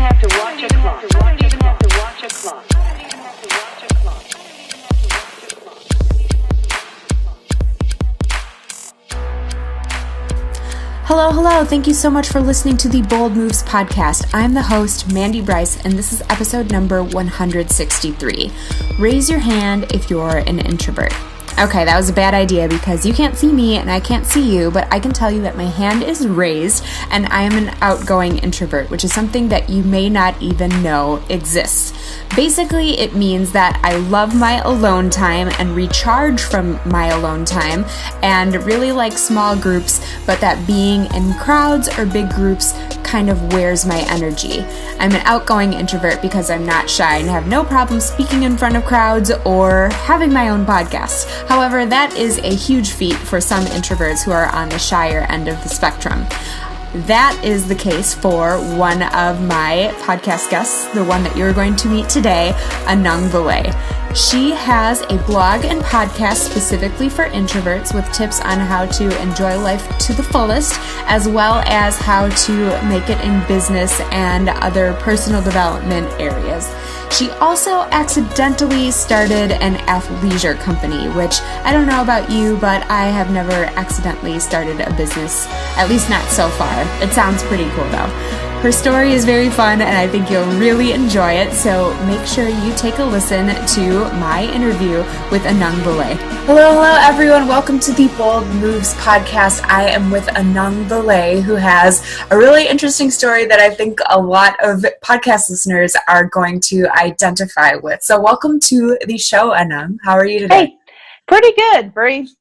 have to watch a clock. I don't even have to watch a clock. Hello. Thank you so much for listening to the Bold Moves podcast. I'm the host, Mandie Brice, and this is episode number 163. Raise your hand if you're an introvert. Okay, that was a bad idea because you can't see me and I can't see you, but I can tell you that my hand is raised and I am an outgoing introvert, which is something that you may not even know exists. Basically, it means that I love my alone time and recharge from my alone time and really like small groups, but that being in crowds or big groups kind of wears my energy. I'm an outgoing introvert because I'm not shy and have no problem speaking in front of crowds or having my own podcast. However, that is a huge feat for some introverts who are on the shyer end of the spectrum. That is the case for one of my podcast guests, the one that you're going to meet today, Anung Vilay. She has a blog and podcast specifically for introverts with tips on how to enjoy life to the fullest, as well as how to make it in business and other personal development areas. She also accidentally started an athleisure company, which I don't know about you, but I have never accidentally started a business, at least not so far. It sounds pretty cool though. Her story is very fun and I think you'll really enjoy it, so make sure you take a listen to my interview with Anung Vilay. Hello everyone, welcome to the Bold Moves podcast. I am with Anung Vilay, who has a really interesting story that I think a lot of podcast listeners are going to identify with. So welcome to the show, Anung. How are you today? Hey, pretty good.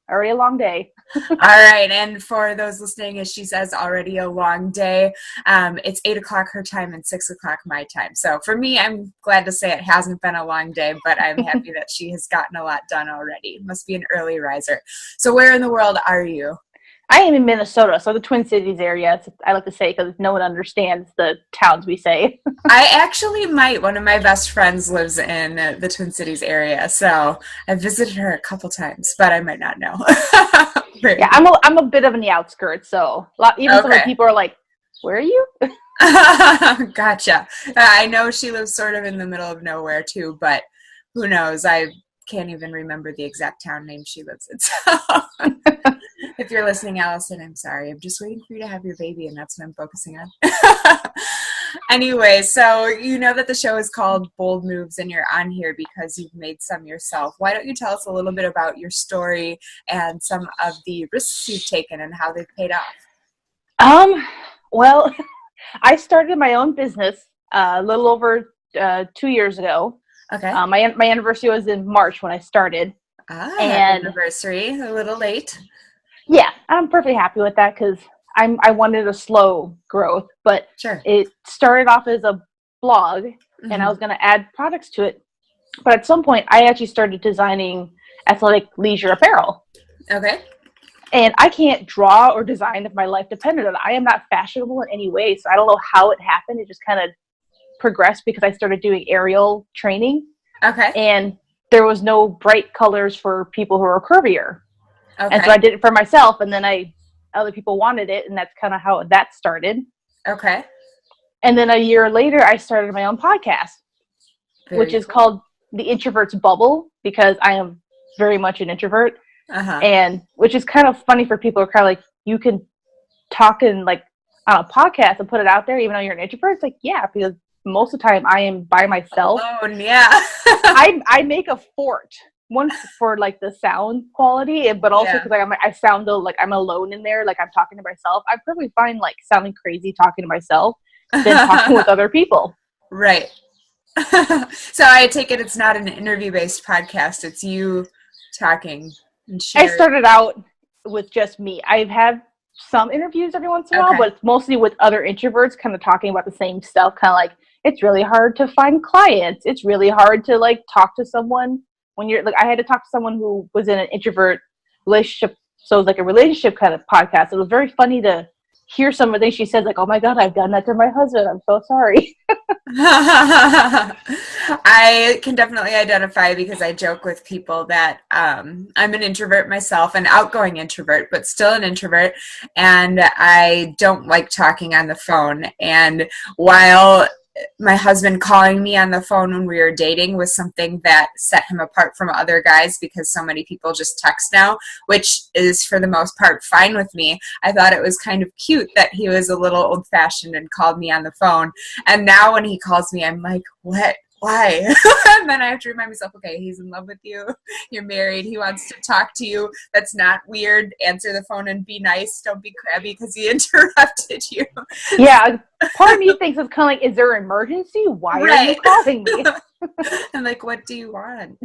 Already a long day. All right, and for those listening, as she says, already a long day. It's 8 o'clock her time and 6 o'clock my time. So for me, I'm glad to say it hasn't been a long day, but I'm happy that she has gotten a lot done already. Must be an early riser. So where in the world are you? I am in Minnesota, so the Twin Cities area, I like to say, because no one understands the towns we say. I actually might. One of my best friends lives in the Twin Cities area, so I've visited her a couple times, but I might not know. Yeah, I'm a bit of in the outskirts, so some of the people are like, where are you? Gotcha. I know she lives sort of in the middle of nowhere too, but who knows? I can't even remember the exact town name she lives in. So if you're listening, Allison, I'm sorry. I'm just waiting for you to have your baby, and that's what I'm focusing on. Anyway, so you know that the show is called Bold Moves, and you're on here because you've made some yourself. Why don't you tell us a little bit about your story and some of the risks you've taken and how they've paid off? Well, I started my own business a little over 2 years ago. Okay. My anniversary was in March when I started. And anniversary, a little late. Yeah, I'm perfectly happy with that because I wanted a slow growth, but Sure. It started off as a blog, and I was going to add products to it. But at some point, I actually started designing athletic leisure apparel. Okay. And I can't draw or design if my life depended on it. I am not fashionable in any way, so I don't know how it happened. It just kind of progressed because I started doing aerial training. Okay. And there was no bright colors for people who are curvier. Okay. And so I did it for myself, and then other people wanted it, and that's kind of how that started. Okay. And then a year later, I started my own podcast, which is called The Introvert's Bubble, because I am very much an introvert. And which is kind of funny for people who are kind of like, you can talk in like on a podcast and put it out there, even though you're an introvert. It's like, yeah, because most of the time I am by myself. Alone, yeah. I make a fort. One for like the sound quality, but also because I sound like I'm alone in there, like I'm talking to myself. I'm perfectly fine like sounding crazy talking to myself than talking with other people. Right. So I take it it's not an interview-based podcast. It's you talking and sharing. I started out with just me. I've had some interviews every once in a while, but it's mostly with other introverts kind of talking about the same stuff, kind of like, it's really hard to find clients. It's really hard to like talk to someone when you're like, I had to talk to someone who was in an introvert relationship. So it was like a relationship kind of podcast. It was very funny to hear some of the things she said, like, oh my God, I've done that to my husband. I'm so sorry. I can definitely identify because I joke with people that I'm an introvert myself, an outgoing introvert, but still an introvert. And I don't like talking on the phone. And while my husband calling me on the phone when we were dating was something that set him apart from other guys, because so many people just text now, which is for the most part fine with me. I thought it was kind of cute that he was a little old-fashioned and called me on the phone. And now when he calls me, I'm like, what? Why? And then I have to remind myself, okay, he's in love with you. You're married. He wants to talk to you. That's not weird. Answer the phone and be nice. Don't be crabby because he interrupted you. Yeah. Part of me thinks it's kind of like, is there an emergency? Why are you calling me? I'm like, what do you want?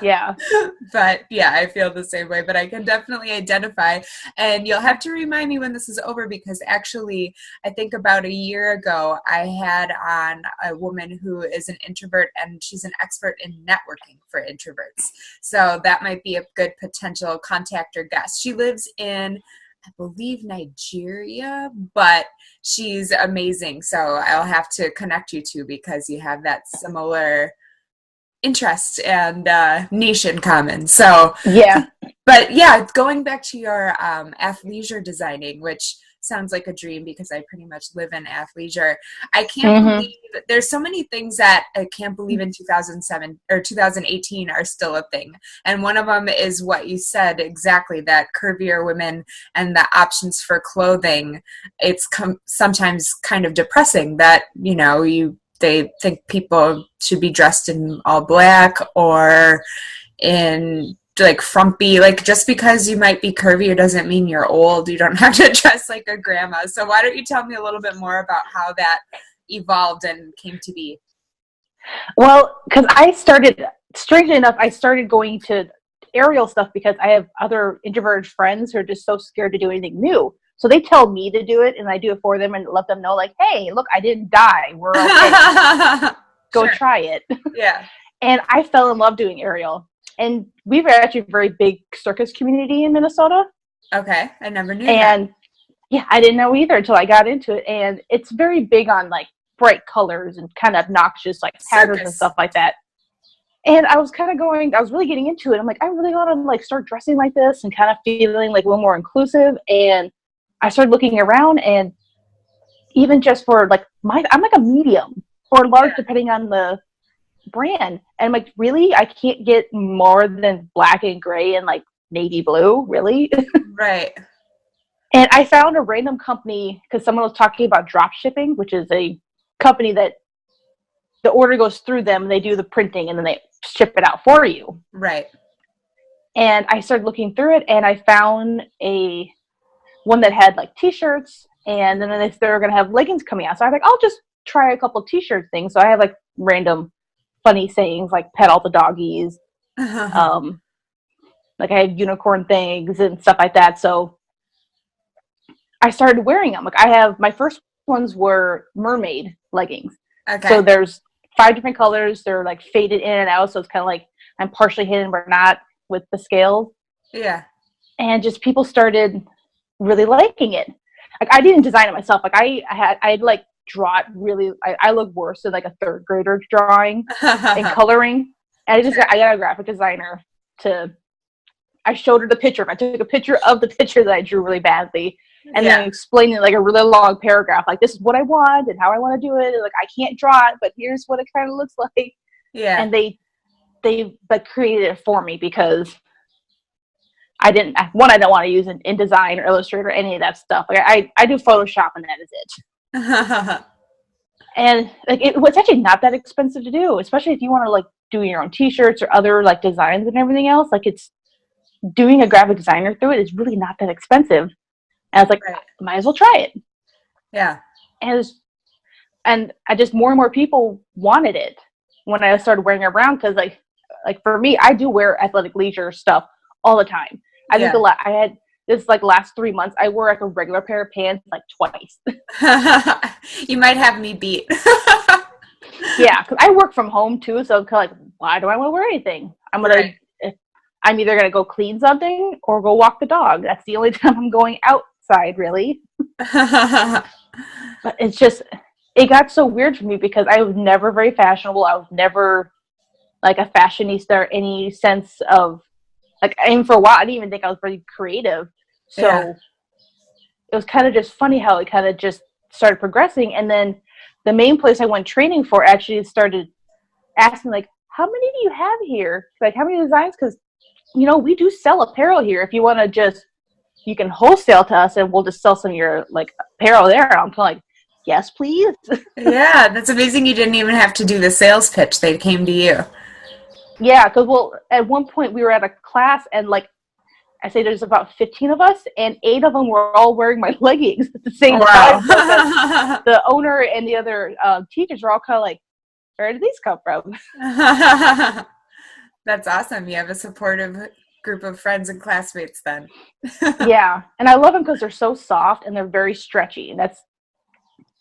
Yeah. But yeah, I feel the same way, but I can definitely identify, and you'll have to remind me when this is over, because actually I think about a year ago, I had on a woman who is an introvert, and she's an expert in networking for introverts. So that might be a good potential contact or guest. She lives in, I believe, Nigeria, but she's amazing. So I'll have to connect you two, because you have that similar interest and niche in common. So yeah. But yeah, going back to your athleisure designing, which sounds like a dream because I pretty much live in athleisure. I can't believe there's so many things that I can't believe in 2007 or 2018 are still a thing. And one of them is what you said exactly, that curvier women and the options for clothing. It's sometimes kind of depressing that, you know, they think people should be dressed in all black or in like frumpy, like just because you might be curvier doesn't mean you're old. You don't have to dress like a grandma. So why don't you tell me a little bit more about how that evolved and came to be? Well, because strangely enough, I started going to aerial stuff because I have other introverted friends who are just so scared to do anything new. So they tell me to do it, and I do it for them and let them know, like, hey, look, I didn't die. We're okay. Go try it. Yeah. And I fell in love doing aerial. And we've actually a very big circus community in Minnesota. Okay. I never knew that. Yeah, I didn't know either until I got into it. And it's very big on, like, bright colors and kind of obnoxious, like, patterns and stuff like that. And I was really getting into it. I'm like, I really want to, like, start dressing like this and kind of feeling, like, a little more inclusive. And I started looking around, and even just for, like, I'm like a medium or large, depending on the brand. And I'm like, really? I can't get more than black and gray and, like, navy blue? Really? Right. And I found a random company because someone was talking about drop shipping, which is a company that the order goes through them, they do the printing, and then they ship it out for you. Right. And I started looking through it, and I found one that had, like, t-shirts, and then they were going to have leggings coming out. So I was like, I'll just try a couple t-shirt things. So I have, like, random funny sayings, like pet all the doggies. Like, I have unicorn things and stuff like that. So I started wearing them. Like, my first ones were mermaid leggings. Okay. So there's 5 different colors. They're, like, faded in and out. So it's kind of like I'm partially hidden, but not with the scales. Yeah. And just people started really liking it. Like, I didn't design it myself. Like, I'd like draw it really. I look worse than, like, a third grader drawing and coloring. And I got a graphic designer I showed her the picture. I took a picture of the picture that I drew really badly, and then explained it, like, a really long paragraph. Like, this is what I want and how I want to do it. And, like, I can't draw it, but here's what it kind of looks like. Yeah. And they like created it for me because I don't want to use InDesign or Illustrator or any of that stuff. Like, I do Photoshop, and that is it. And, like, it was actually not that expensive to do, especially if you want to, like, do your own t-shirts or other, like, designs and everything else. Like, it's doing a graphic designer through it is really not that expensive. And I was like, might as well try it. Yeah. And I just, more and more people wanted it when I started wearing it around, because, like for me, I do wear athletic leisure stuff all the time. I think I had this, like, last 3 months, I wore, like, a regular pair of pants, like, twice. You might have me beat. Yeah, because I work from home too, so I'm kind of like, why do I want to wear anything? I'm either gonna go clean something or go walk the dog. That's the only time I'm going outside, really. But it got so weird for me because I was never very fashionable. I was never, like, a fashionista or any sense of, like, and for a while I didn't even think I was very creative. So it was kind of just funny how it kind of just started progressing. And then the main place I went training for actually started asking, like, how many do you have here? Like, how many designs? Because, you know, we do sell apparel here. If you want to just, you can wholesale to us and we'll just sell some of your, like, apparel there. I'm kind of like, yes, please. Yeah, that's amazing. You didn't even have to do the sales pitch. They came to you. Yeah, because, well, at one point we were at a class and, like, I say there's about 15 of us, and 8 of them were all wearing my leggings at the same time. So the owner and the other teachers were all kind of like, where did these come from? That's awesome. You have a supportive group of friends and classmates then. Yeah, and I love them because they're so soft and they're very stretchy. And that's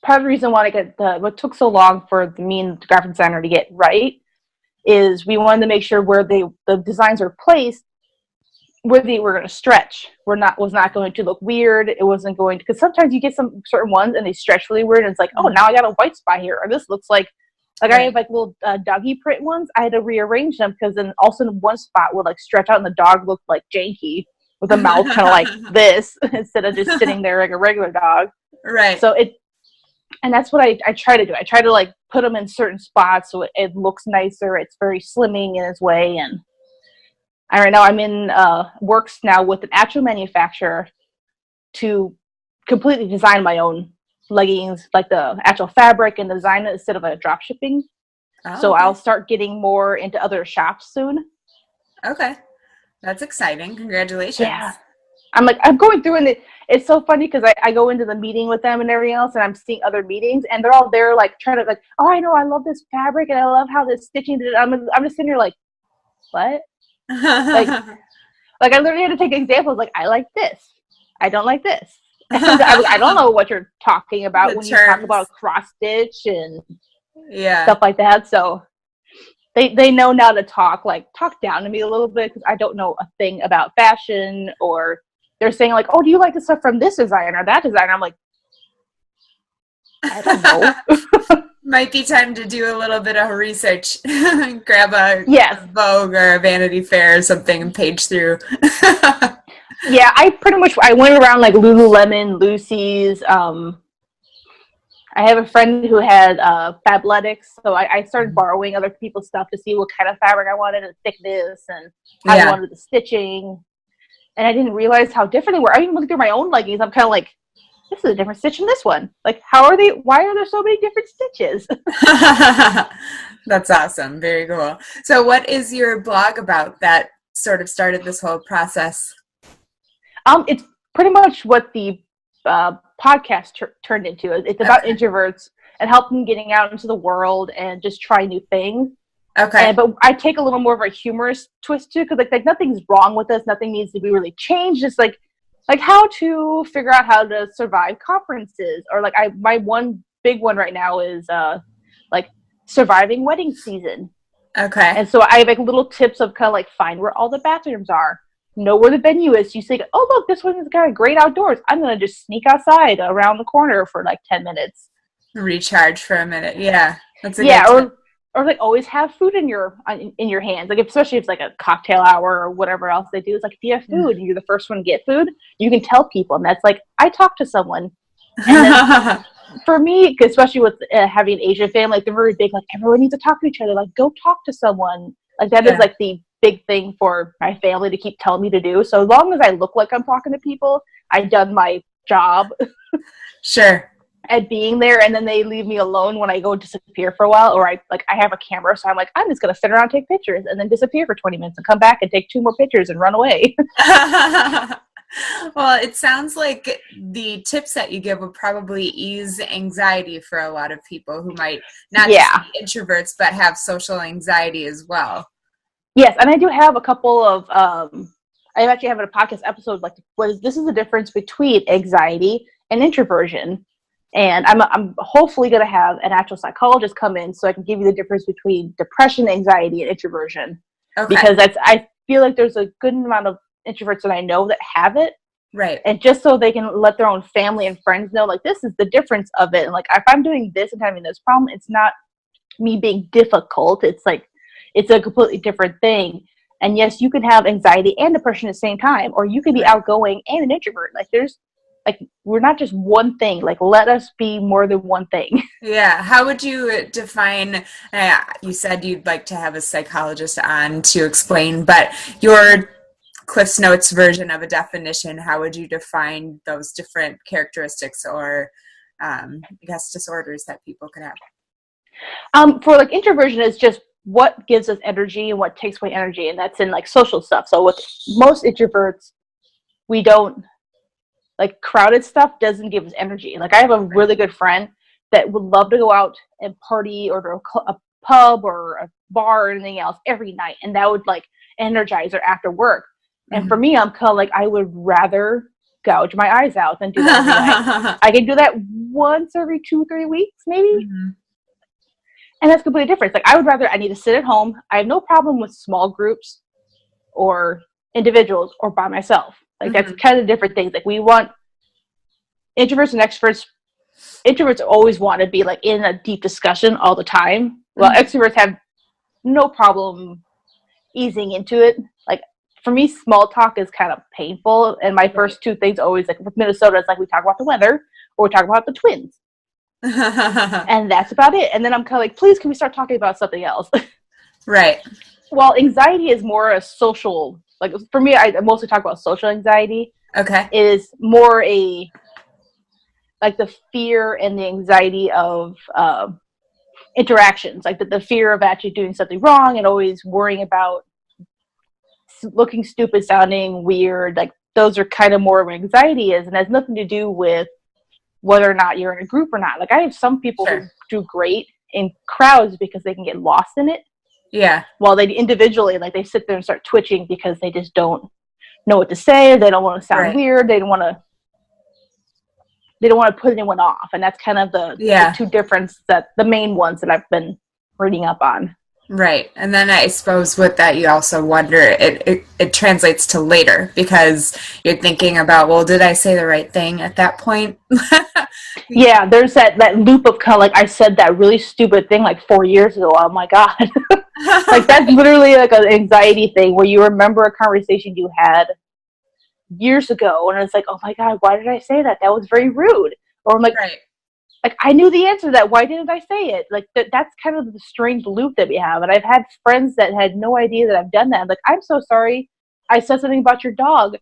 part of the reason why what took so long for me and the graphic designer to get right is we wanted to make sure where the designs are placed, where they were going to stretch. Was not going to look weird. It wasn't going to, because sometimes you get some certain ones and they stretch really weird and it's like, oh, now I got a white spot here, or this looks like I have like little doggy print ones. I had to rearrange them because then all of a sudden one spot would like stretch out and the dog looked like janky with a mouth kind of like this instead of just sitting there like a regular dog. Right. So and that's what I try to do. I try to like put them in certain spots so it looks nicer. It's very slimming in its way. And right now I'm in works now with an actual manufacturer to completely design my own leggings, like the actual fabric and design it instead of a drop shipping. So I'll start getting more into other shops soon. Okay. That's exciting. Congratulations. Yeah. I'm going through and it's so funny because I go into the meeting with them and everything else and I'm seeing other meetings and they're all there like trying to like, oh, I know, I love this fabric and I love how this stitching did it. I'm just sitting here like, what? like I literally had to take examples like, I like this. I don't like this. I don't know what you're talking about when you talk about cross stitch and stuff like that. So they know now to talk down to me a little bit because I don't know a thing about fashion, or they're saying like, oh, do you like the stuff from this designer or that designer? I'm like, I don't know. Might be time to do a little bit of research. Grab a Vogue or a Vanity Fair or something and page through. Yeah, I went around like Lululemon, Lucy's. I have a friend who had Fabletics, so I started borrowing other people's stuff to see what kind of fabric I wanted and thickness and how I wanted the stitching. And I didn't realize how different they were. I even looked through my own leggings. I'm kind of like, this is a different stitch than this one. Like, why are there so many different stitches? That's awesome. Very cool. So what is your blog about that sort of started this whole process? It's pretty much what the podcast turned into. It's about introverts and helping getting out into the world and just try new things. Okay. But I take a little more of a humorous twist too, because like nothing's wrong with us. Nothing needs to be really changed. Just like how to figure out how to survive conferences, or like my one big one right now is like surviving wedding season. Okay. And so I have like little tips of kind of like find where all the bathrooms are, know where the venue is. You say, oh look, this one's got great outdoors. I'm gonna just sneak outside around the corner for like 10 minutes. Recharge for a minute. Yeah. That's a good tip. Or like always have food in your hands. Like especially if it's like a cocktail hour or whatever else they do. It's like if you have food and you're the first one to get food, you can tell people, and that's like I talk to someone. And then for me, especially with having an Asian family, like they're very big. Like everyone needs to talk to each other. Like go talk to someone. Like that is like the big thing for my family to keep telling me to do. So as long as I look like I'm talking to people, I've done my job. Sure. At being there, and then they leave me alone when I go disappear for a while, or I have a camera, so I'm like, I'm just gonna sit around and take pictures and then disappear for 20 minutes and come back and take 2 more pictures and run away. Well, it sounds like the tips that you give will probably ease anxiety for a lot of people who might not just be introverts but have social anxiety as well. Yes, and I do have a couple of I actually have a podcast episode like this is the difference between anxiety and introversion. And I'm hopefully going to have an actual psychologist come in so I can give you the difference between depression, anxiety, and introversion. Okay. Because I feel like there's a good amount of introverts that I know that have it. Right. And just so they can let their own family and friends know, like, this is the difference of it. And, like, if I'm doing this and having this problem, it's not me being difficult. It's, like, it's a completely different thing. And, yes, you can have anxiety and depression at the same time. Or you can be outgoing and an introvert. Like, there's like, we're not just one thing. Like, let us be more than one thing. Yeah. How would you define, you said you'd like to have a psychologist on to explain, but your Cliff's Notes version of a definition, how would you define those different characteristics or, I guess, disorders that people could have? For like introversion is just what gives us energy and what takes away energy. And that's in like social stuff. So with most introverts, we don't like crowded stuff doesn't give us energy. Like I have a really good friend that would love to go out and party or to a pub or a bar or anything else every night. And that would like energize her after work. And for me, I'm kind of like, I would rather gouge my eyes out than do that every night. I can do that once every 2-3 weeks, maybe. And that's completely different. It's like, I need to sit at home. I have no problem with small groups or individuals or by myself. Like that's kind of different things. Like we want introverts and extroverts. Introverts always want to be like in a deep discussion all the time. Well, extroverts have no problem easing into it. Like for me, small talk is kind of painful. And my first two things always, like with Minnesota, it's like we talk about the weather or we talk about the Twins. And that's about it. And then I'm kind of like, please, can we start talking about something else? Right. Well, anxiety is more a social, like for me, I mostly talk about social anxiety. Okay. It is more like the fear and the anxiety of interactions, like the fear of actually doing something wrong and always worrying about looking stupid, sounding weird. Like those are kind of more of what anxiety is, and has nothing to do with whether or not you're in a group or not. Like I have some people who do great in crowds because they can get lost in it. Yeah. While they individually, like they sit there and start twitching because they just don't know what to say. They don't want to sound weird. They don't want to put anyone off. And that's kind of the two difference, that the main ones that I've been reading up on. Right. And then I suppose with that, you also wonder, it translates to later because you're thinking about, well, did I say the right thing at that point? Yeah, there's that loop of kind of like, I said that really stupid thing like 4 years ago. Oh my God. Like that's literally like an anxiety thing where you remember a conversation you had years ago and it's like, oh my God, why did I say that? That was very rude. Or I'm like, like I knew the answer to that. Why didn't I say it? Like that's kind of the strange loop that we have. And I've had friends that had no idea that I've done that. I'm like, I'm so sorry. I said something about your dog,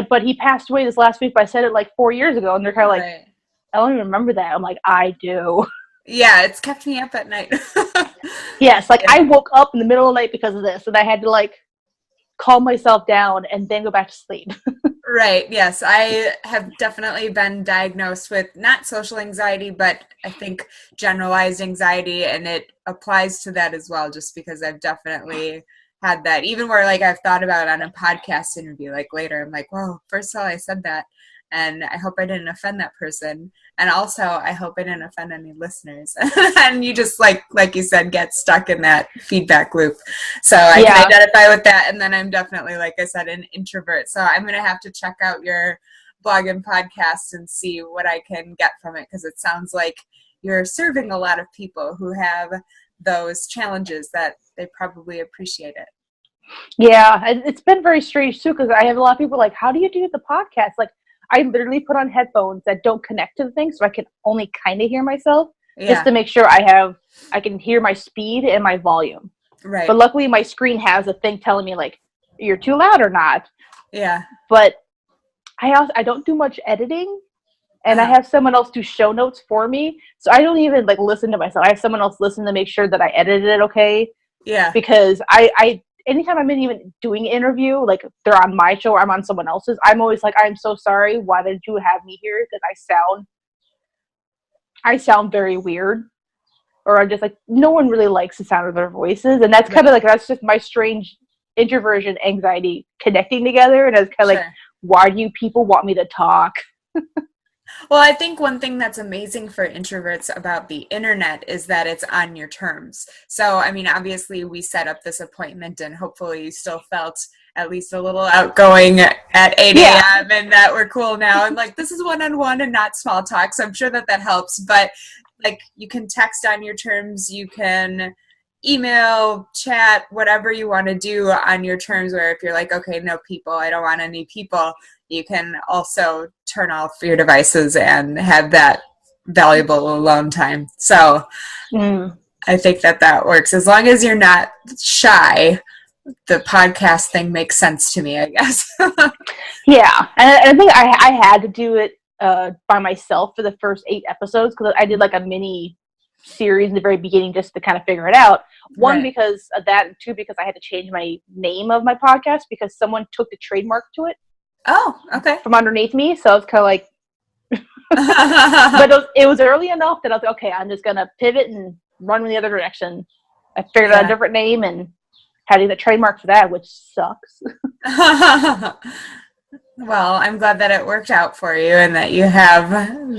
but he passed away this last week. But I said it like 4 years ago. And they're kind of like, I don't even remember that. I'm like, I do. Yeah, it's kept me up at night. Yes, like I woke up in the middle of the night because of this. And I had to like calm myself down and then go back to sleep. Right. Yes. I have definitely been diagnosed with not social anxiety, but I think generalized anxiety, and it applies to that as well, just because I've definitely had that, even where like I've thought about it on a podcast interview, like later, I'm like, well, first of all, I said that, and I hope I didn't offend that person. And also I hope I didn't offend any listeners. And you just like you said, get stuck in that feedback loop. So I can identify with that. And then I'm definitely, like I said, an introvert. So I'm going to have to check out your blog and podcast and see what I can get from it. Cause it sounds like you're serving a lot of people who have those challenges that they probably appreciate it. Yeah. It's been very strange too. Cause I have a lot of people like, how do you do the podcast? Like, I literally put on headphones that don't connect to the thing so I can only kind of hear myself just to make sure I can hear my speed and my volume. Right. But luckily my screen has a thing telling me like, you're too loud or not. Yeah. But I don't do much editing, and I have someone else do show notes for me. So I don't even like listen to myself. I have someone else listen to make sure that I edited it okay. Yeah. Because anytime I'm even doing an interview, like they're on my show or I'm on someone else's, I'm always like, I'm so sorry. Why did you have me here? Because I sound very weird, or I'm just like, no one really likes the sound of their voices. And that's kind of like, that's just my strange introversion anxiety connecting together. And it's kind of like, why do you people want me to talk? Well, I think one thing that's amazing for introverts about the internet is that it's on your terms. So, I mean, obviously we set up this appointment and hopefully you still felt at least a little outgoing at 8 a.m. and that we're cool now. And like, this is one-on-one and not small talk. So I'm sure that helps. But like, you can text on your terms. You can email, chat, whatever you want to do on your terms, where if you're like, okay, no people, I don't want any people, you can also turn off your devices and have that valuable alone time. So I think that works. As long as you're not shy, the podcast thing makes sense to me, I guess. Yeah. And I think I had to do it by myself for the first 8 episodes, because I did like a mini series in the very beginning just to kind of figure it out. One, right, because of that, and 2, because I had to change my name of my podcast because someone took the trademark to it. Oh, okay. From underneath me. So it's kind of like, but it was early enough that I was like, okay, I'm just going to pivot and run in the other direction. I figured out a different name and had to get a trademark for that, which sucks. Well, I'm glad that it worked out for you and that you have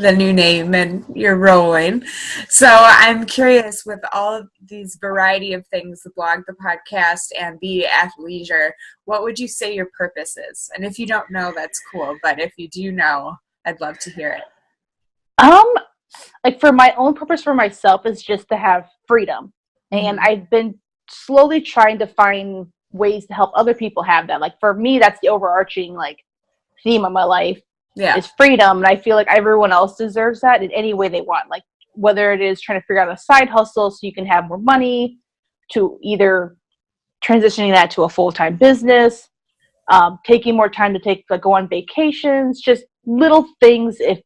the new name and you're rolling. So I'm curious, with all of these variety of things, the blog, the podcast, and the athleisure, what would you say your purpose is? And if you don't know, that's cool. But if you do know, I'd love to hear it. Like for my own purpose for myself is just to have freedom. Mm-hmm. And I've been slowly trying to find ways to help other people have that. Like for me, that's the overarching like theme of my life is freedom. And I feel like everyone else deserves that in any way they want. Like whether it is trying to figure out a side hustle so you can have more money, to either transitioning that to a full-time business, taking more time to go on vacations, just little things if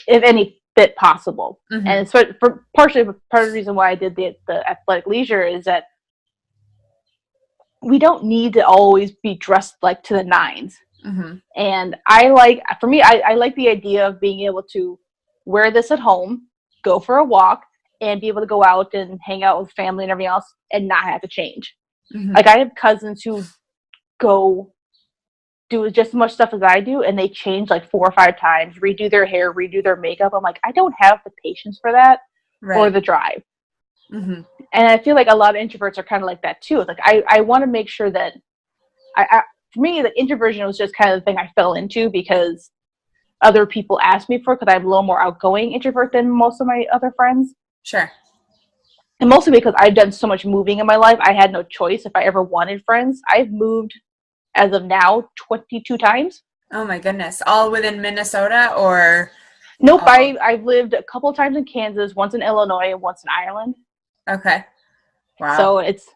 any bit possible. Mm-hmm. And so for part of the reason why I did the athletic leisure is that we don't need to always be dressed like to the nines. Mm-hmm. And I like the idea of being able to wear this at home, go for a walk, and be able to go out and hang out with family and everything else and not have to change. Mm-hmm. Like I have cousins who go do just as much stuff as I do, and they change like 4 or 5 times, redo their hair, redo their makeup. I'm like, I don't have the patience for that or the drive. Mm-hmm. And I feel like a lot of introverts are kind of like that too. It's like I want to make sure that for me, the introversion was just kind of the thing I fell into because other people asked me for it, because I'm a little more outgoing introvert than most of my other friends. Sure. And mostly because I've done so much moving in my life, I had no choice if I ever wanted friends. I've moved, as of now, 22 times. Oh my goodness. All within Minnesota or? Nope. I've lived a couple of times in Kansas, once in Illinois, and once in Ireland. Okay. Wow. So it's,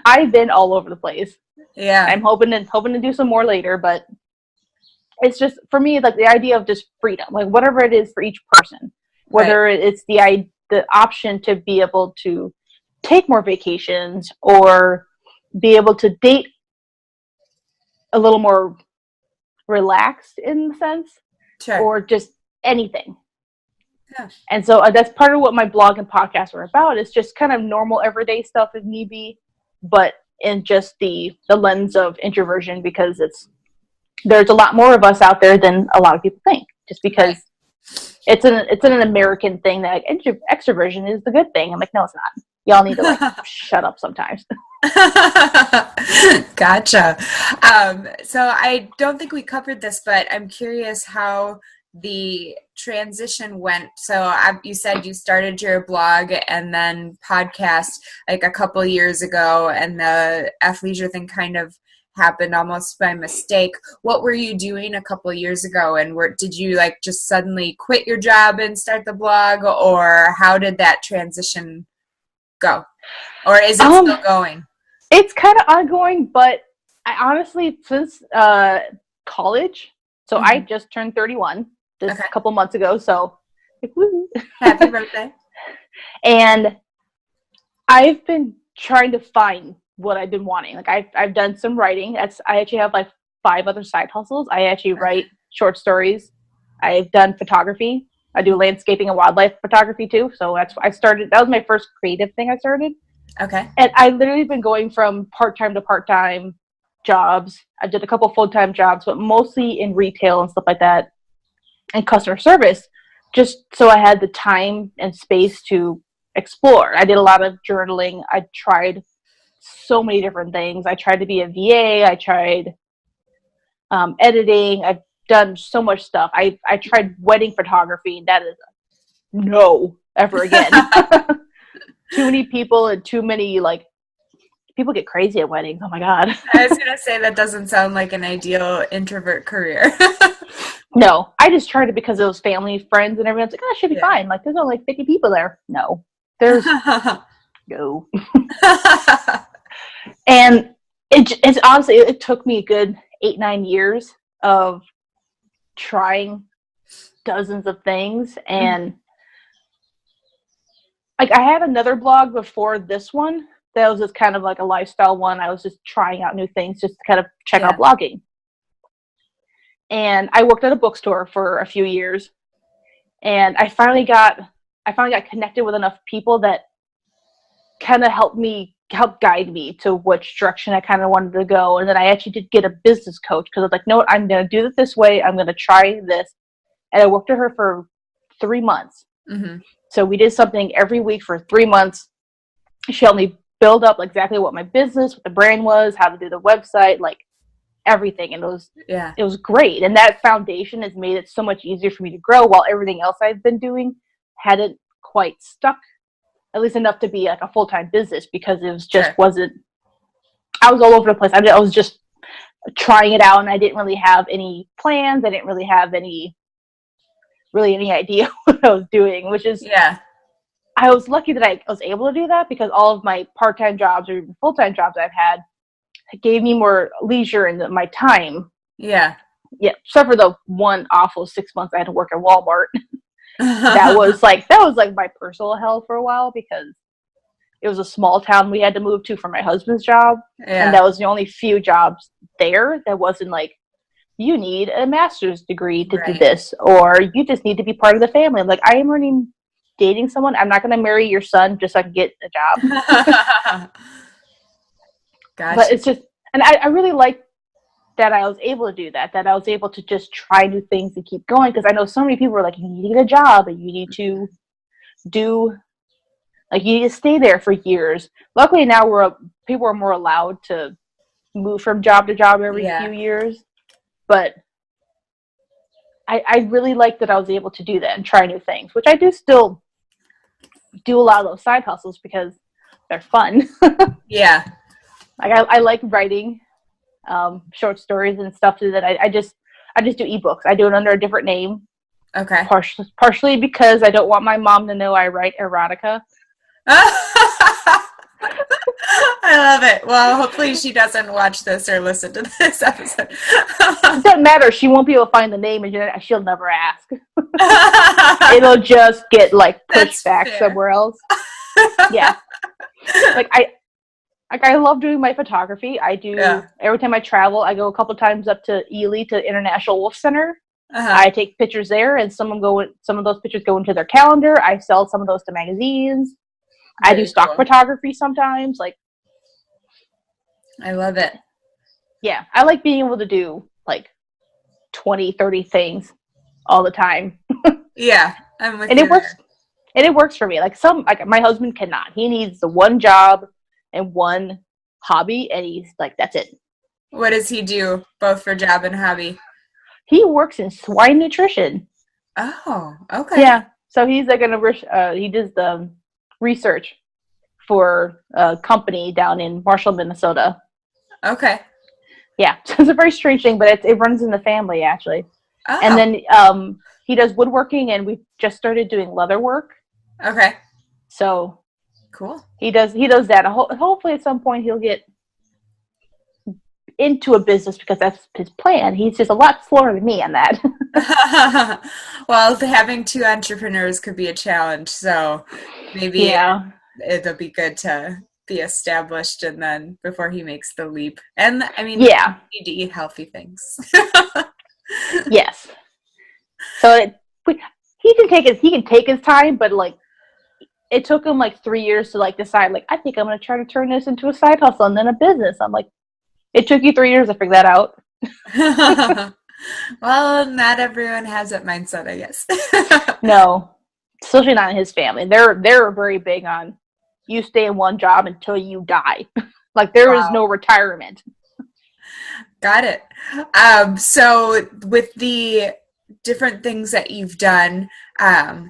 I've been all over the place. Yeah. I'm hoping to do some more later, but it's just, for me, like the idea of just freedom, like whatever it is for each person, whether it's the option to be able to take more vacations or be able to date a little more relaxed in the sense, or just anything. Yeah. And so that's part of what my blog and podcast are about. It's just kind of normal everyday stuff if need be, but in just the lens of introversion, because there's a lot more of us out there than a lot of people think, just because it's an American thing that extroversion is the good thing. I'm like, no, it's not. Y'all need to like shut up sometimes. Gotcha. So I don't think we covered this, but I'm curious how the transition went. So you said you started your blog and then podcast like a couple years ago, and the athleisure thing kind of happened almost by mistake. What were you doing a couple years ago, and did you like just suddenly quit your job and start the blog, or how did that transition go? Or is it still going? It's kind of ongoing, but I honestly, since college, so I just turned 31 a couple months ago, so happy birthday. And I've been trying to find what I've been wanting. Like I've done some writing. I actually have like 5 other side hustles. I actually write short stories. I've done photography. I do landscaping and wildlife photography too. So that was my first creative thing I started. Okay. And I've literally been going from part-time to part-time jobs. I did a couple full-time jobs, but mostly in retail and stuff like that, and customer service, just so I had the time and space to explore. I did a lot of journaling. I tried so many different things. I tried to be a VA. I tried editing. I've done so much stuff. I tried wedding photography, and that is no ever again. Too many people and too many like people get crazy at weddings. Oh my God. I was going to say that doesn't sound like an ideal introvert career. No, I just tried it because it was family, friends, and everyone's like, oh, it should be fine. Like, there's only like 50 people there. No, there's no. And it's honestly, it took me a good 8-9 years of trying dozens of things. And like, I had another blog before this one that was just kind of like a lifestyle one. I was just trying out new things just to kind of check out blogging. And I worked at a bookstore for a few years, and I finally got connected with enough people that kind of helped guide me to which direction I kind of wanted to go. And then I actually did get a business coach because I was like, no, I'm going to do it this way. I'm going to try this. And I worked with her for 3 months. Mm-hmm. So we did something every week for 3 months. She helped me build up exactly what my business, what the brand was, how to do the website, like everything. And it was great. And that foundation has made it so much easier for me to grow, while everything else I've been doing hadn't quite stuck, at least enough to be like a full-time business, because it was just I was all over the place. I was just trying it out, and I didn't really have any plans. I didn't really have any idea what I was doing, which is, I was lucky that I was able to do that, because all of my part-time jobs or even full-time jobs I've had gave me more leisure in my time. Yeah. Except for the one awful 6 months I had to work at Walmart. that was like my personal hell for a while, because it was a small town we had to move to for my husband's job. And that was the only few jobs there that wasn't like, you need a master's degree to do this, or you just need to be part of the family. I'm like, I am already dating someone. I'm not going to marry your son just so I can get a job. Gotcha. But it's just, and I really like that I was able to do that I was able to just try new things and keep going. Because I know so many people are like, you need to get a job, and you need to you need to stay there for years. Luckily now people are more allowed to move from job to job every few years. But I really like that I was able to do that and try new things, which I do still do a lot of those side hustles because they're fun. Like I like writing short stories and stuff that I just do ebooks. I do it under a different name. Okay. Partially because I don't want my mom to know I write erotica. I love it. Well, hopefully she doesn't watch this or listen to this episode. It doesn't matter. She won't be able to find the name, and she'll never ask. It'll just get like pushed back somewhere else. Yeah. Like I love doing my photography. I do every time I travel. I go a couple times up to Ely to International Wolf Center. I take pictures there, and some of those pictures go into their calendar. I sell some of those to magazines. I do stock photography sometimes. Like, I love it. Yeah, I like being able to do like 20, 30 things all the time. I'm with and you. It works for me. Like my husband cannot. He needs the one job and one hobby, and he's like, that's it. What does he do, both for job and hobby? He works in swine nutrition. Oh, okay. Yeah, so he's like he does the research for a company down in Marshall, Minnesota. Okay. Yeah, so it's a very strange thing, but it runs in the family actually. Oh. And then he does woodworking, and we just started doing leather work. Okay. So cool. He does that. Hopefully, at some point, he'll get into a business because that's his plan. He's just a lot slower than me on that. Well, having two entrepreneurs could be a challenge. So maybe it'll be good to be established, and then before he makes the leap. And I mean, you need to eat healthy things. Yes. So he can take his time, but like it took him like 3 years to like decide, like, I think I'm going to try to turn this into a side hustle and then a business. I'm like, it took you 3 years to figure that out. Well, not everyone has that mindset, I guess. No, especially not in his family. They're very big on you stay in one job until you die. Like there is no retirement. Got it. So with the different things that you've done,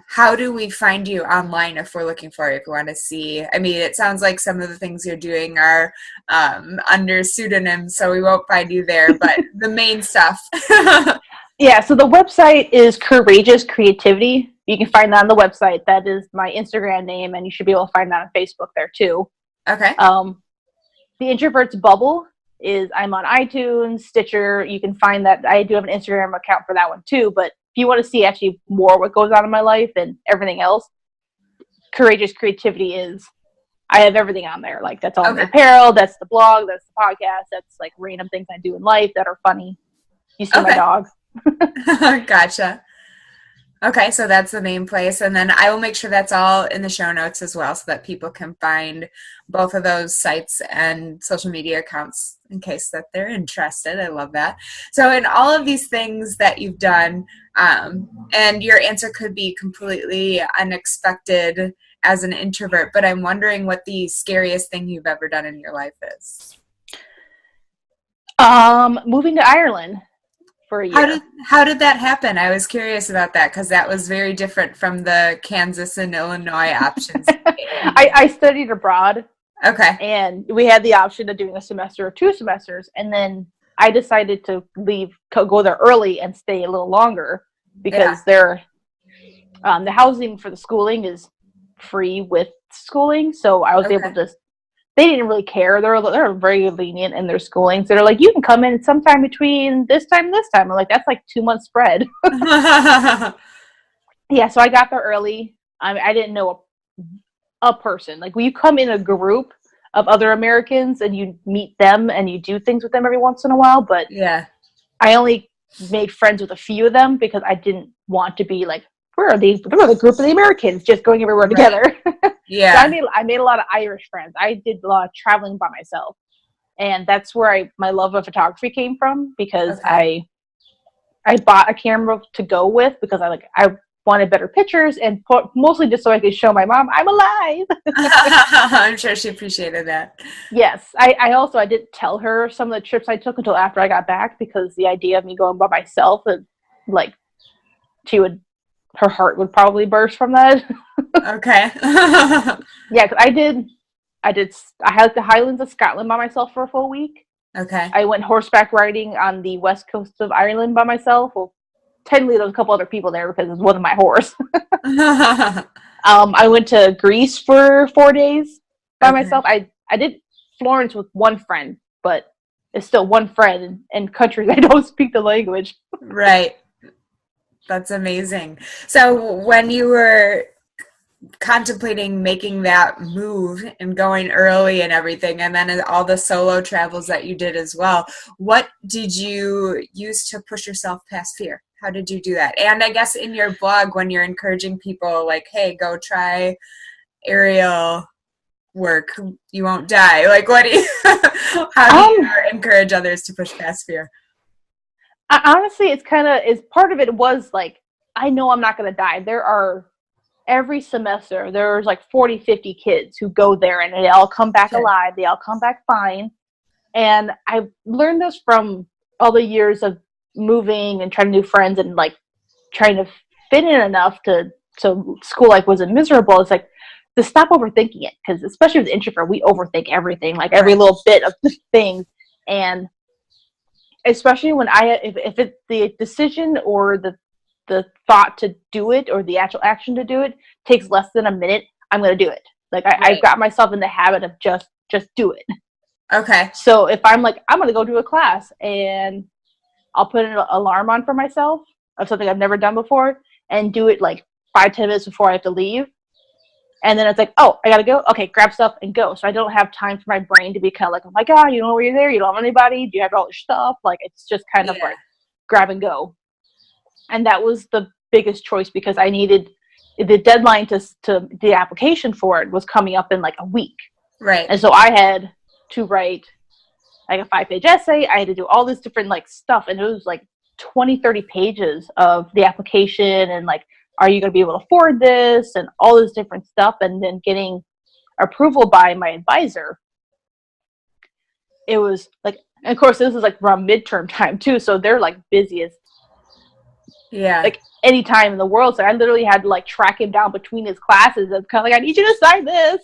how do we find you online if we're looking for you, if we want to see? I mean, it sounds like some of the things you're doing are under pseudonyms, so we won't find you there, but the main stuff. Yeah, so the website is Courageous Creativity. You can find that on the website. That is my Instagram name, and you should be able to find that on Facebook there too. Okay. The Introverts Bubble is, I'm on iTunes, Stitcher. You can find that. I do have an Instagram account for that one too, but if you want to see actually more what goes on in my life and everything else, Courageous Creativity is, I have everything on there. Like, that's all the apparel, that's the blog, that's the podcast, that's like random things I do in life that are funny. You see my dog. Gotcha. Okay, so that's the main place. And then I will make sure that's all in the show notes as well so that people can find both of those sites and social media accounts in case that they're interested. I love that. So in all of these things that you've done, and your answer could be completely unexpected as an introvert, but I'm wondering what the scariest thing you've ever done in your life is. Moving to Ireland. For a year. How did that happen? I was curious about that because that was very different from the Kansas and Illinois options. I studied abroad. Okay. And we had the option of doing a semester or 2 semesters. And then I decided to go there early and stay a little longer because the housing for the schooling is free with schooling. So I was able to they didn't really care. They're very lenient in their schooling. So they're like, you can come in sometime between this time and this time. I'm like, that's like 2 months spread. Yeah, so I got there early. I didn't know a person. Like, when you come in a group of other Americans and you meet them and you do things with them every once in a while, but I only made friends with a few of them because I didn't want to be like, we're the group of the Americans just going everywhere together. Yeah. So I made a lot of Irish friends. I did a lot of traveling by myself. And that's where my love of photography came from because I bought a camera to go with because I wanted better pictures and mostly just so I could show my mom I'm alive. I'm sure she appreciated that. Yes. I didn't tell her some of the trips I took until after I got back because the idea of me going by myself and like her heart would probably burst from that. Okay. Yeah, because I had the Highlands of Scotland by myself for a full week. Okay. I went horseback riding on the west coast of Ireland by myself. Well, technically there was a couple other people there because it wasn't my horse. I went to Greece for 4 days by myself. I did Florence with one friend, but it's still one friend in countries I don't speak the language. Right. That's amazing. So when you were contemplating making that move and going early and everything, and then all the solo travels that you did as well, what did you use to push yourself past fear? How did you do that? And I guess in your blog, when you're encouraging people like, hey, go try aerial work, you won't die. Like, what do you, how do you encourage others to push past fear? Honestly, part of it was like, I know I'm not going to die. Every semester, there's like 40, 50 kids who go there and they all come back alive. They all come back fine. And I learned this from all the years of moving and trying to do friends and like trying to fit in enough so school life wasn't miserable. It's like to stop overthinking it because especially with the introvert, we overthink everything, like every little bit of the things. And especially when if it's the decision or the thought to do it or the actual action to do it takes less than a minute, I'm going to do it. Like I've got myself in the habit of just do it. Okay. So if I'm like, I'm going to go do a class and I'll put an alarm on for myself of something I've never done before and do it like 5-10 minutes before I have to leave. And then it's like, oh, I got to go. Okay, grab stuff and go. So I don't have time for my brain to be kind of like, oh my God, you don't know where you're there. You don't have anybody. Do you have all your stuff? Like, it's just kind of like grab and go. And that was the biggest choice because I needed the deadline to the application for it was coming up in like a week. Right. And so I had to write like a 5-page essay. I had to do all this different like stuff. And it was like 20-30 pages of the application and like, are you going to be able to afford this and all this different stuff, and then getting approval by my advisor. It was like, and of course this is like around midterm time too, so they're like busy as like any time in the world. So I literally had to like track him down between his classes. It's kind of like, I need you to sign this.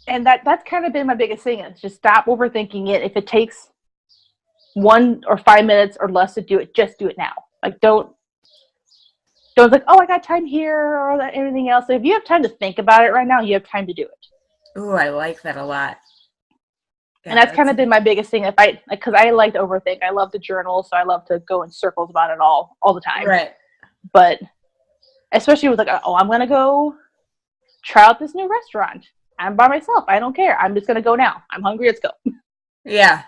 And that's kind of been my biggest thing, is just stop overthinking it. If it takes 1 or 5 minutes or less to do it, just do it now. Like, don't like, oh, I got time here or that, everything else. So if you have time to think about it right now, you have time to do it. Ooh, I like that a lot. Yeah, and that's kind of been my biggest thing. Because I like to overthink. I love to journal, so I love to go in circles about it all the time. Right. But especially with like, oh, I'm going to go try out this new restaurant. I'm by myself. I don't care. I'm just going to go now. I'm hungry. Let's go. Yeah,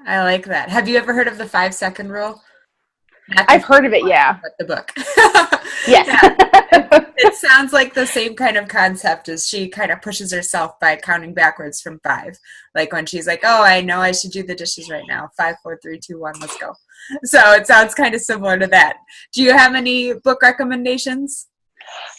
I like that. Have you ever heard of the 5-second rule? I've heard of it, yeah. But the book. Yes. Yeah. It sounds like the same kind of concept as she kind of pushes herself by counting backwards from 5. Like when she's like, oh, I know I should do the dishes right now. 5, 4, 3, 2, 1, let's go. So it sounds kind of similar to that. Do you have any book recommendations?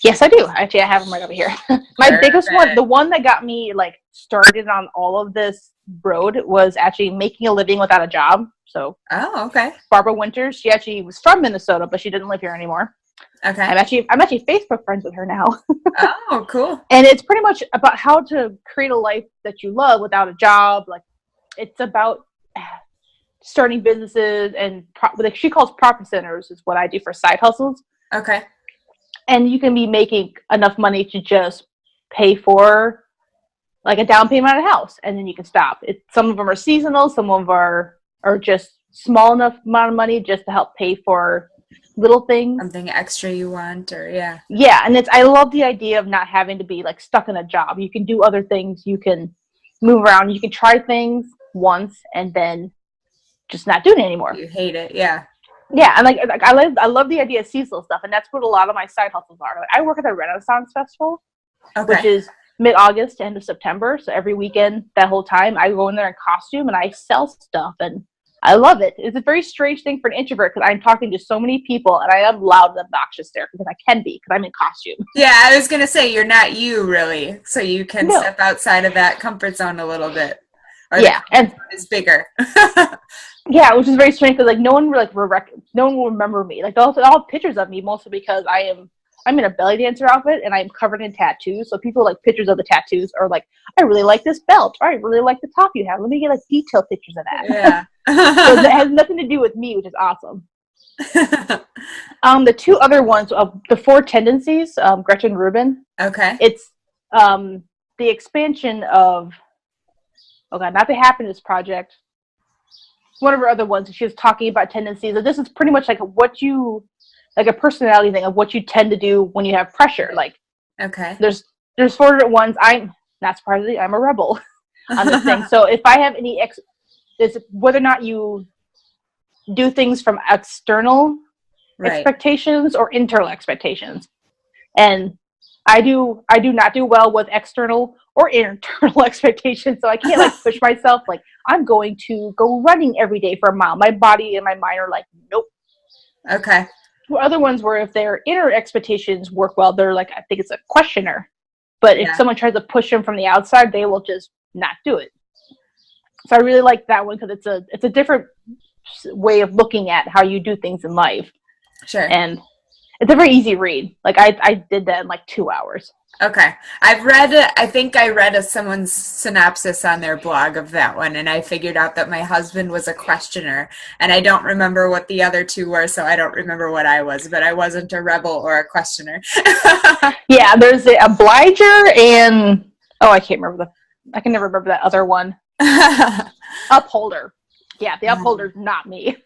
Yes, I do. Actually, I have them right over here. My biggest one, the one that got me like started on all of this road, was actually Making a Living Without a Job. So, oh, okay. Barbara Winters. She actually was from Minnesota, but she doesn't live here anymore. Okay. I'm actually Facebook friends with her now. Oh, cool. And it's pretty much about how to create a life that you love without a job. Like, it's about starting businesses and like she calls profit centers is what I do for side hustles. Okay. And you can be making enough money to just pay for like a down payment on a house, and then you can stop. Some of them are seasonal, some of them are just small enough amount of money just to help pay for little things. Something extra you want, or yeah. Yeah, and I love the idea of not having to be like stuck in a job. You can do other things, you can move around, you can try things once and then just not do it anymore. You hate it, yeah. Yeah, and like I love the idea of seasonal stuff, and that's what a lot of my side hustles are. Like, I work at the Renaissance Festival, which is mid-August to end of September. So every weekend, that whole time, I go in there in costume and I sell stuff, and I love it. It's a very strange thing for an introvert because I'm talking to so many people, and I am loud and obnoxious there because I can be because I'm in costume. Yeah, I was gonna say you're not you really, so you can step outside of that comfort zone a little bit. Or yeah, and it's bigger. Yeah, which is very strange because like no one will remember me. Like they'll have pictures of me mostly because I'm in a belly dancer outfit and I'm covered in tattoos. So people like pictures of the tattoos, or like, I really like this belt, or I really like the top you have. Let me get like detailed pictures of that. Yeah. So that has nothing to do with me, which is awesome. The two other ones, the 4 Tendencies, Gretchen Rubin. Okay. It's the expansion of, not the Happiness Project. One of her other ones, she was talking about tendencies. And this is pretty much like a personality thing of what you tend to do when you have pressure. Like, okay, there's 4 different ones. I'm not surprisingly, I'm a rebel on this thing. So if I have any it's whether or not you do things from external expectations or internal expectations. And I do not do well with external or internal expectations. So I can't like push myself like I'm going to go running every day for a mile. My body and my mind are like, nope. Okay. Other ones where if their inner expectations work well, they're like, I think it's a questioner. But if someone tries to push them from the outside, they will just not do it. So I really like that one because it's a different way of looking at how you do things in life. Sure. And it's a very easy read. Like I did that in like 2 hours. Okay. I think I read someone's synopsis on their blog of that one, and I figured out that my husband was a questioner, and I don't remember what the other 2 were, so I don't remember what I was, but I wasn't a rebel or a questioner. Yeah, there's the obliger and, I can never remember that other one. Upholder. Yeah, the upholder's not me.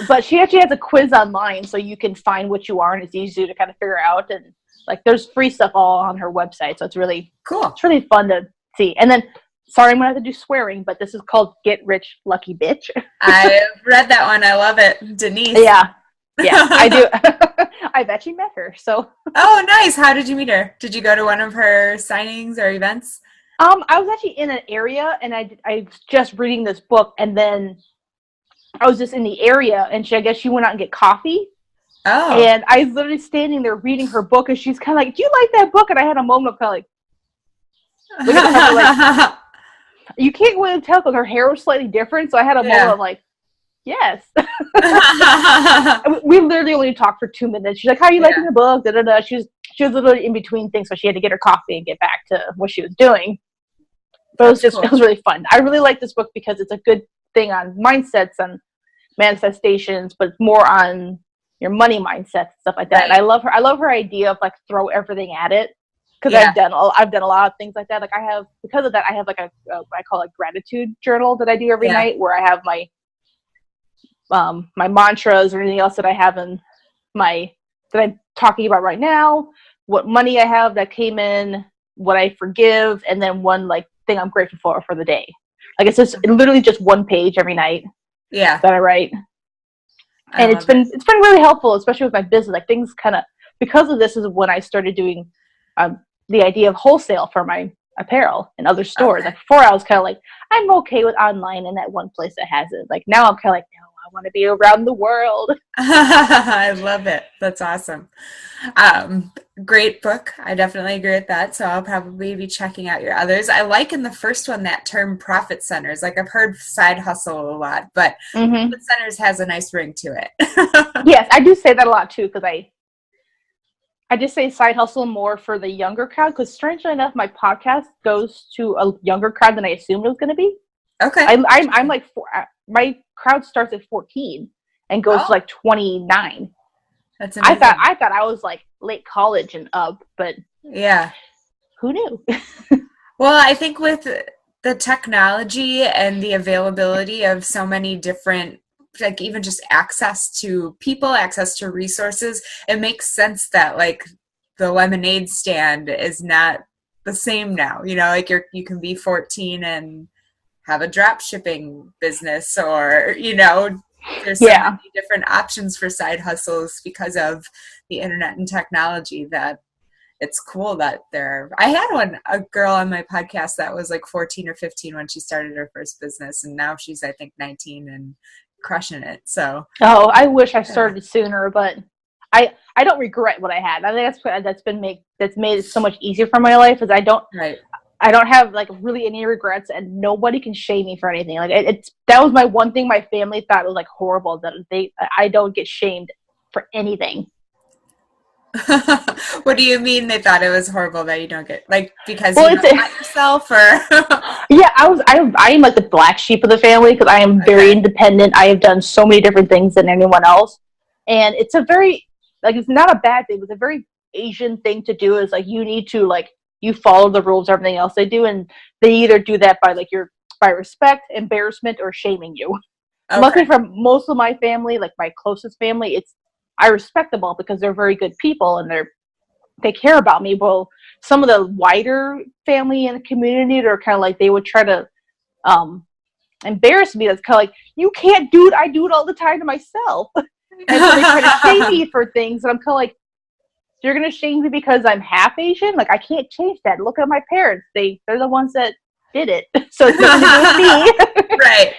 But she actually has a quiz online, so you can find what you are, and it's easy to kind of figure out. And like, there's free stuff all on her website, so it's really cool. It's really fun to see. And then, sorry, I'm gonna have to do swearing, but this is called Get Rich Lucky Bitch. I've read that one. I love it, Denise. Yeah, I do. I've actually met her. So. Oh, nice. How did you meet her? Did you go to one of her signings or events? I was actually in an area, and I was just reading this book, and then I was just in the area, and I guess she went out and get coffee. Oh. And I was literally standing there reading her book, and she's kind of like, "Do you like that book?" And I had a moment of kind of like, look at her, like, you can't really tell because her hair was slightly different, so I had a moment of like, yes. We literally only talked for 2 minutes. She's like, how are you liking the book? Da, da, da. She was literally in between things, so she had to get her coffee and get back to what she was doing. But it was just, it was really fun. I really like this book because it's a good thing on mindsets and manifestations, but it's more on your money mindset, stuff like that. Right. And I love her idea of like throw everything at it. Because I've done a lot of things like that. Like because of that, I have like a I call it gratitude journal that I do every night, where I have my my mantras or anything else that I have in that I'm talking about right now, what money I have that came in, what I forgive, and then one like thing I'm grateful for the day. Like it's just literally just one page every night. Yeah. That I write. And it's been really helpful, especially with my business. Like things kind of, because of this is when I started doing the idea of wholesale for my apparel in other stores. Like before I was kind of like, I'm okay with online and that one place that has it. Like now I'm kind of like, no, I want to be around the world. I love it. That's awesome. Great book. I definitely agree with that. So I'll probably be checking out your others. I like in the first one that term profit centers. Like I've heard side hustle a lot, but profit centers has a nice ring to it. Yes, I do say that a lot too, because I just say side hustle more for the younger crowd, because strangely enough, my podcast goes to a younger crowd than I assumed it was going to be. Okay. I'm like, my crowd starts at 14 and goes to like 29. That's amazing. I thought I was like late college and up, but yeah, who knew? Well, I think with the technology and the availability of so many different, like even just access to people, access to resources, it makes sense that like the lemonade stand is not the same now. You know, like you can be 14 and have a drop shipping business, or, you know, there's so many different options for side hustles because of the internet and technology, that it's cool that I had a girl on my podcast that was like 14 or 15 when she started her first business, and now she's, I think, 19 and crushing it. So I wish I started sooner, but I don't regret what I had. I think that's made it so much easier for my life, is I don't have like really any regrets, and nobody can shame me for anything. Like that was my one thing my family thought was like horrible, that I don't get shamed for anything. What do you mean they thought it was horrible that you don't get, like, because you don't like yourself, or? Yeah, I am like the black sheep of the family, because I am very independent. I have done so many different things than anyone else, and it's a very, like, it's not a bad thing. It's a very Asian thing to do, is like you need to, like, you follow the rules, everything else they do, and they either do that by like by respect, embarrassment, or shaming you. Luckily for most of my family, like my closest family, I respect them all because they're very good people and they care about me. Well, some of the wider family and community are kind of like, they would try to embarrass me. That's kind of like, you can't do it. I do it all the time to myself. And so they try to shame me for things, and I'm kind of like, you're gonna shame me because I'm half Asian? Like, I can't change that. Look at my parents. They're the ones that did it. So it's nothing to do with me. Right.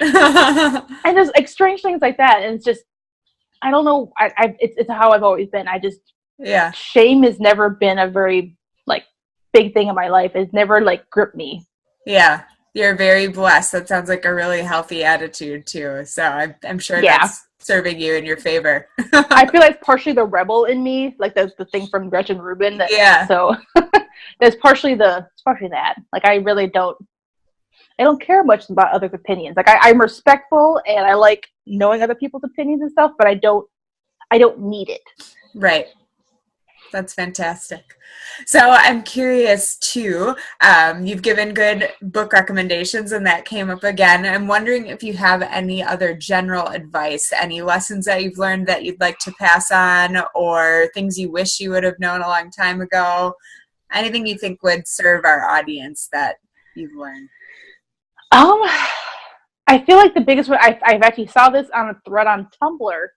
And there's like strange things like that, and it's just, I don't know. It's how I've always been. Shame has never been a very like big thing in my life. It's never like gripped me. Yeah, you're very blessed. That sounds like a really healthy attitude too. So I'm sure that's serving you in your favor. I feel like partially the rebel in me, like the thing from Gretchen Rubin. So there's partially that. Like I really don't care much about other opinions. Like I'm respectful and I like knowing other people's opinions and stuff, but I don't need it. Right. That's fantastic. So I'm curious too, you've given good book recommendations and that came up again. I'm wondering if you have any other general advice, any lessons that you've learned that you'd like to pass on, or things you wish you would have known a long time ago, anything you think would serve our audience that you've learned. I feel like the biggest one, I've actually saw this on a thread on Tumblr,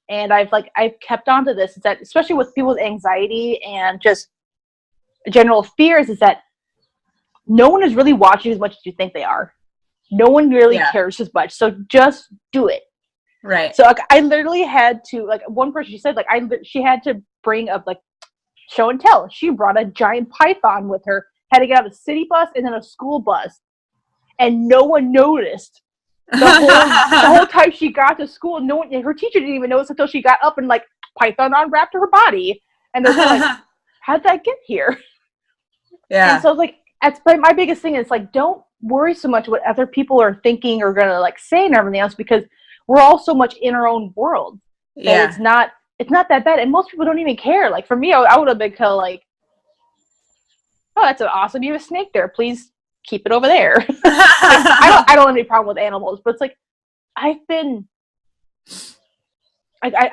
and I've kept on to this, is that especially with people with anxiety and just general fears, is that no one is really watching as much as you think they are. No one really cares as much. So just do it. Right. So like I literally had to, like, one person, she said, like, she had to bring up like show and tell. She brought a giant python with her, had to get out of a city bus and then a school bus, and no one noticed The whole time she got to school, no one, her teacher didn't even notice until she got up and like Python unwrapped her body, and they're kind of like, "How'd that get here?" Yeah. And so like that's my biggest thing is like, don't worry so much what other people are thinking or gonna like say and everything else, because we're all so much in our own world that it's not that bad, and most people don't even care. Like for me, I would have been kind of like, "Oh, that's awesome! You have a snake there. Please keep it over there." Like, I don't have any problem with animals, but it's like I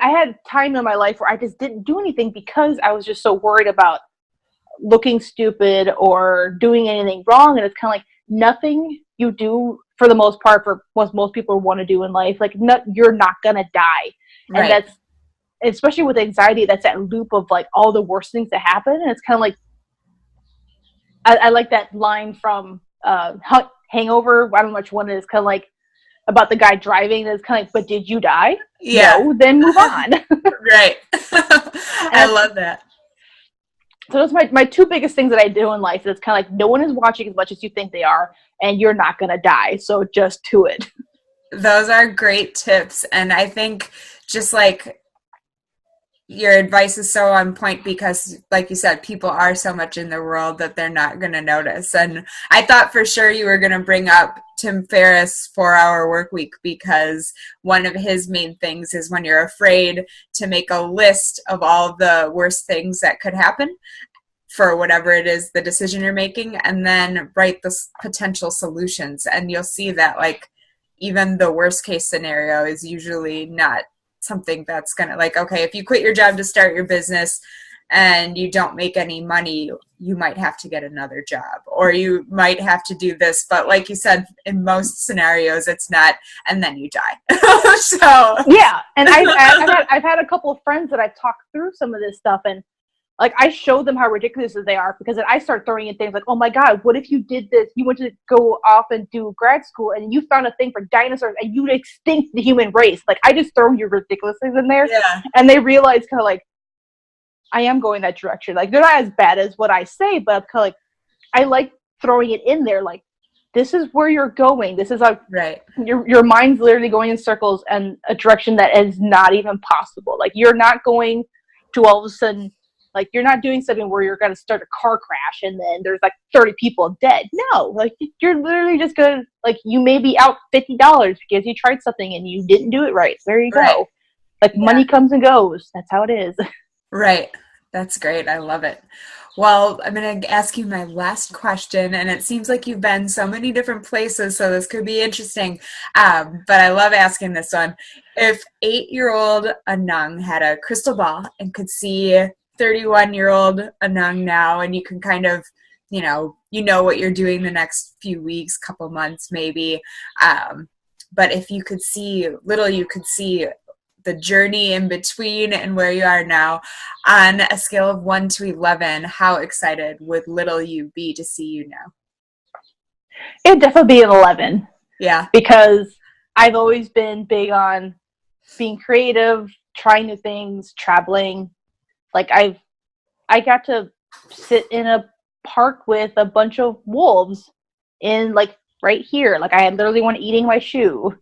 had time in my life where I just didn't do anything because I was just so worried about looking stupid or doing anything wrong. And it's kind of like nothing you do for the most part for what most people want to do in life, like you're not gonna die. Right. And that's, especially with anxiety, that's that loop of like all the worst things that happen. And it's kind of like I like that line from Hangover. I don't know which one it is, kind of like about the guy driving. It's kind of like, but did you die? Yeah. No, then move on. Right. I love that. So those are my two biggest things that I do in life. It's kind of like no one is watching as much as you think they are, and you're not going to die. So just do it. Those are great tips. And I think just like your advice is so on point because, like you said, people are so much in the world that they're not going to notice. And I thought for sure you were going to bring up Tim Ferriss' 4-Hour Workweek, because one of his main things is when you're afraid to make a list of all the worst things that could happen for whatever it is, the decision you're making, and then write the potential solutions. And you'll see that like even the worst case scenario is usually not something that's going to, like, okay, if you quit your job to start your business and you don't make any money, you might have to get another job, or you might have to do this. But like you said, in most scenarios, it's not, and then you die. So yeah. And I've had a couple of friends that I've talked through some of this stuff, and like I show them how ridiculous they are, because then I start throwing in things like, oh my God, what if you did this? You went to go off and do grad school and you found a thing for dinosaurs and you'd extinct the human race. Like I just throw your ridiculousness in there, and they realize kind of like, I am going that direction. Like they're not as bad as what I say, but I'm kind of like, I like throwing it in there. Like this is where you're going. This is right. Your mind's literally going in circles and a direction that is not even possible. Like you're not going to all of a sudden, like you're not doing something where you're going to start a car crash and then there's like 30 people dead. No, like you're literally just going to, like, you may be out $50 because you tried something and you didn't do it right. There you go. Like money comes and goes. That's how it is. Right. That's great. I love it. Well, I'm going to ask you my last question, and it seems like you've been so many different places, so this could be interesting. But I love asking this one. If 8-year-old Anung had a crystal ball and could see 31-year-old Anung now, and you can kind of, you know what you're doing the next few weeks, couple months maybe. But if you could see, you could see the journey in between and where you are now, on a scale of 1 to 11, how excited would little you be to see you now? It'd definitely be an 11. Yeah. Because I've always been big on being creative, trying new things, traveling. Like I got to sit in a park with a bunch of wolves in like right here. Like I had literally one eating my shoe.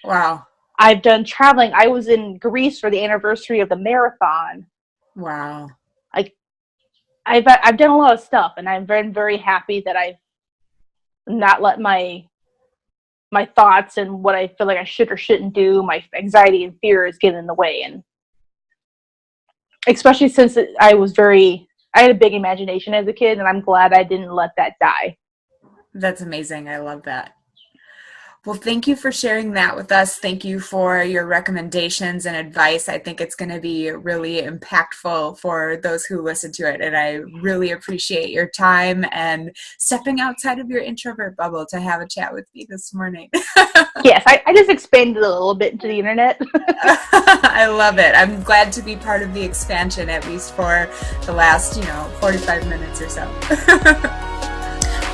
Wow. I've done traveling. I was in Greece for the anniversary of the marathon. Wow. Like I've done a lot of stuff, and I'm very, very happy that I've not let my thoughts and what I feel like I should or shouldn't do, my anxiety and fears get in the way. And especially since I had a big imagination as a kid, and I'm glad I didn't let that die. That's amazing. I love that. Well, thank you for sharing that with us. Thank you for your recommendations and advice. I think it's going to be really impactful for those who listen to it. And I really appreciate your time and stepping outside of your introvert bubble to have a chat with me this morning. Yes, I just expanded a little bit into the internet. I love it. I'm glad to be part of the expansion, at least for the last, 45 minutes or so.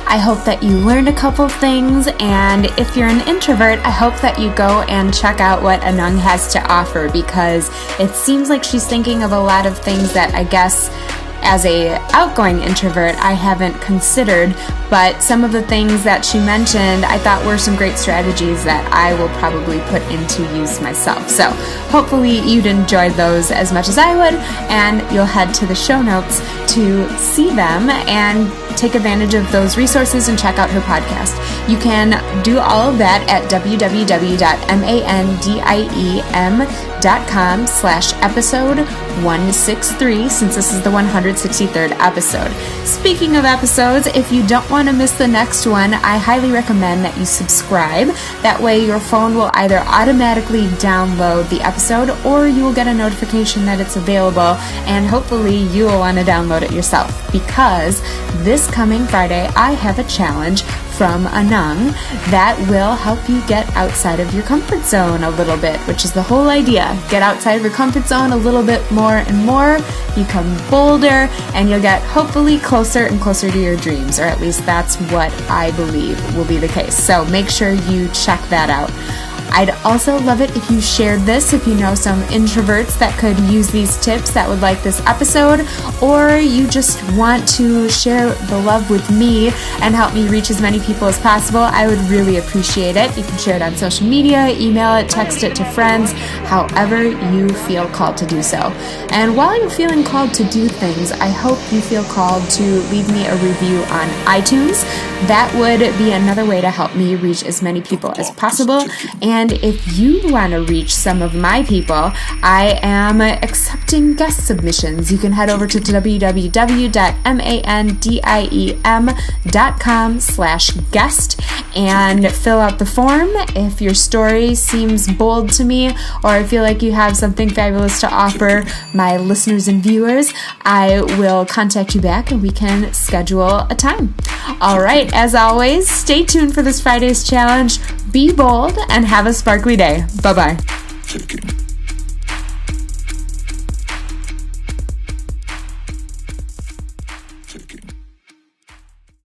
I hope that you learned a couple things, and if you're an introvert, I hope that you go and check out what Anung has to offer, because it seems like she's thinking of a lot of things that I guess as a outgoing introvert, I haven't considered, but some of the things that she mentioned I thought were some great strategies that I will probably put into use myself. So hopefully you'd enjoy those as much as I would, and you'll head to the show notes to see them and take advantage of those resources and check out her podcast. You can do all of that at www.mandiem.com/episode 163, since this is the 163rd episode. Speaking of episodes, if you don't want to miss the next one, I highly recommend that you subscribe. That way your phone will either automatically download the episode, or you will get a notification that it's available, and hopefully you will want to download it yourself, because this coming Friday I have a challenge from Anung that will help you get outside of your comfort zone a little bit, which is the whole idea. Get outside of your comfort zone a little bit more and more, become bolder, and you'll get hopefully closer and closer to your dreams, or at least that's what I believe will be the case. So make sure you check that out. I'd also love it if you shared this, if you know some introverts that could use these tips that would like this episode, or you just want to share the love with me and help me reach as many people as possible. I would really appreciate it. You can share it on social media, email it, text it to friends, however you feel called to do so. And while you're feeling called to do things, I hope you feel called to leave me a review on iTunes. That would be another way to help me reach as many people as possible. And if you want to reach some of my people, I am accepting guest submissions. You can head over to www.mandiem.com/guest and fill out the form. If your story seems bold to me, or I feel like you have something fabulous to offer my listeners and viewers, I will contact you back and we can schedule a time. All right, as always, stay tuned for this Friday's challenge. Be bold and have a sparkly day. Bye-bye.